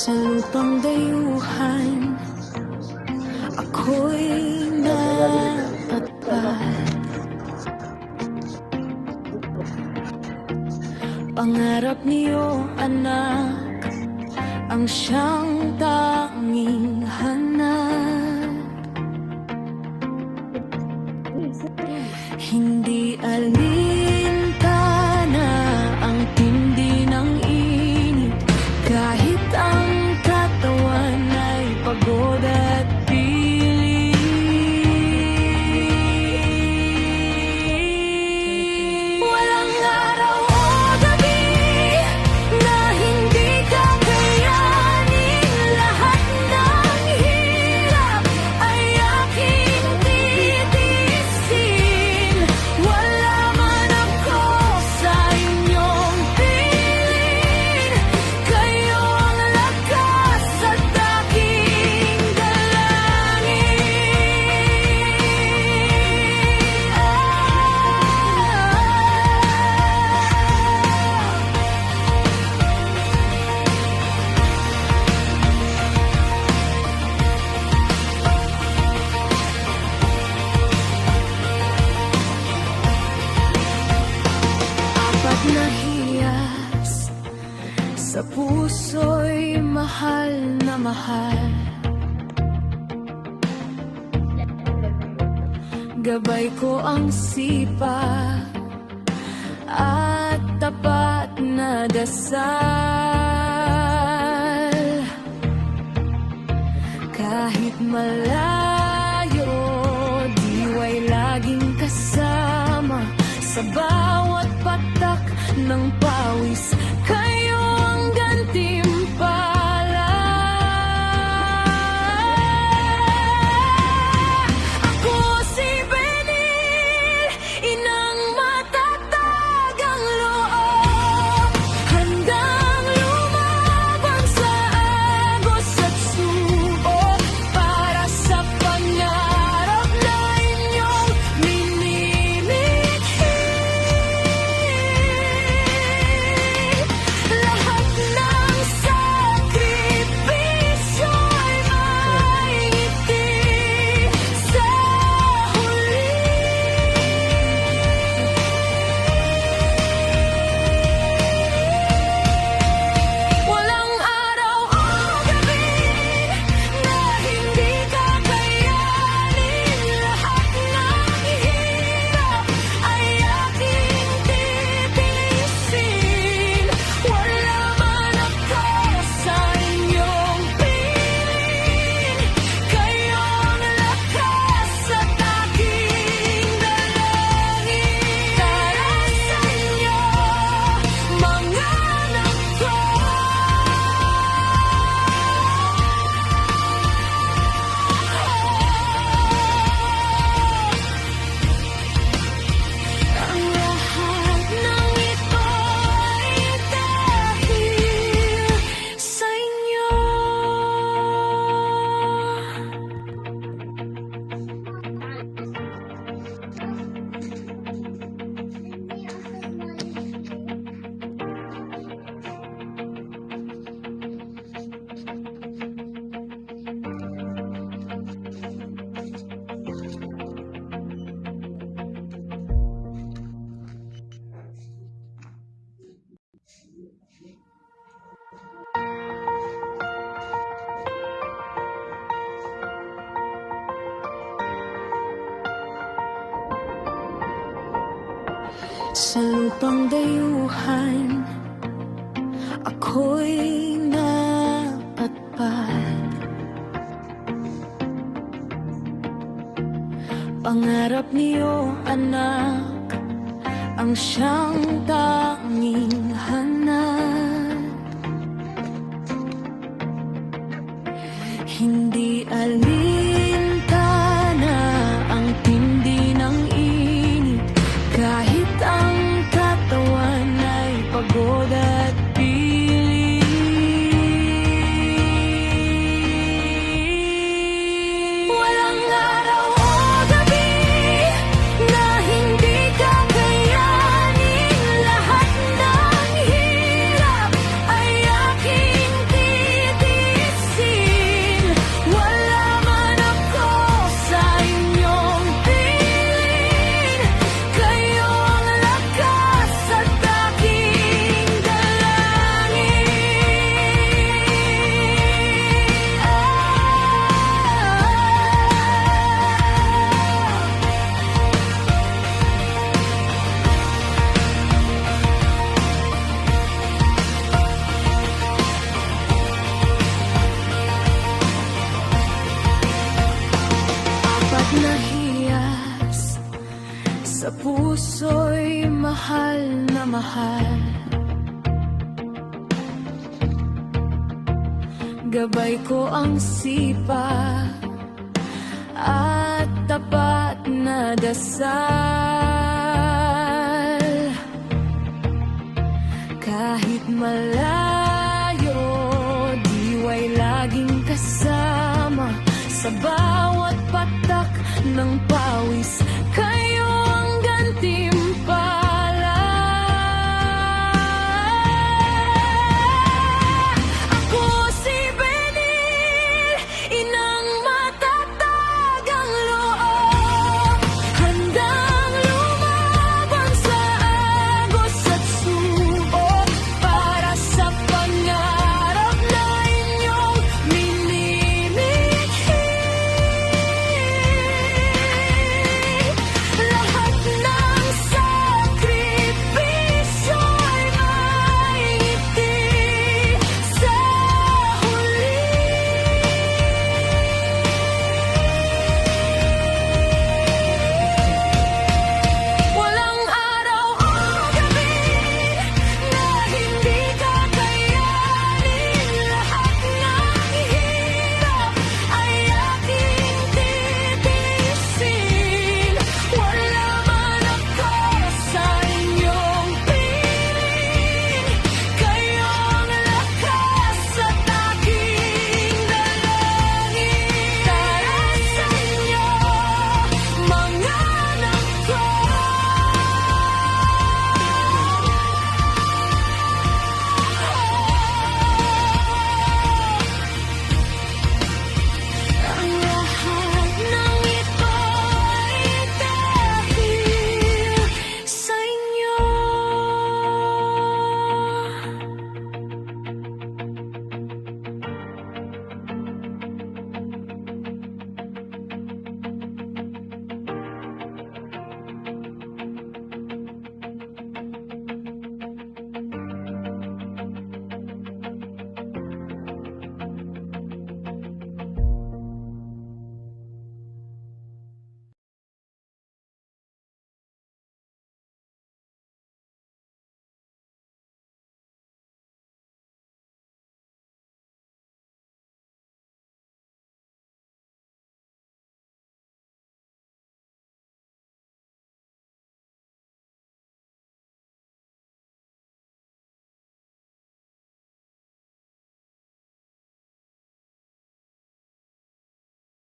Sa lupang dayuhan, ako'y napatpat. Pangarap niyo, anak, ang siyang tanging hanap. Hindi alintana ang tindi ng init, kahit ang katawan ay pagod at pilit. Walang araw o gabi na hindi kakayanin. Lahat ng hirap ay aking titiisin. Wala man ako sa inyong piling, kayo ang lakas at aking dalangin. Apat na hiyas sa puso'y mahal na mahal. Gabay ko ang sipa at tapat na dasal. Kahit malayo, diway laging kasama. Sa bawat patak ng pawis, kayo ang gantimpala. Ako si Benil, inang matatag ang loob, handang lumaban sa agos at subok para sa pangarap na inyong minimithi. Lahat ng sakripisyo ay maingiti sa huli. Walang araw o gabi na hindi kakayanin. Lahat ng hirap ay aking titiisin. Wala man ako sa inyong piling, kayo ang lakas at aking dalangin. Para sa inyo, mga anak ko. Ang lahat ng ito ay dahil sa inyo. Sa lupang dayuhan, ako'y napatpat. Pangarap niyo, anak, ang siyang tanging hanap. Hindi alintana ang tindi ng init, kahit ang katawan ay pagod at pilit. Walang araw o gabi na hindi kakayanin. Lahat ng hirap ay aking titiisin. puso'y mahal na mahal. Gabay ko ang sipa at tapat na dasal. Kahit malayo, diway laging kasama sa bawat patak ng pawis.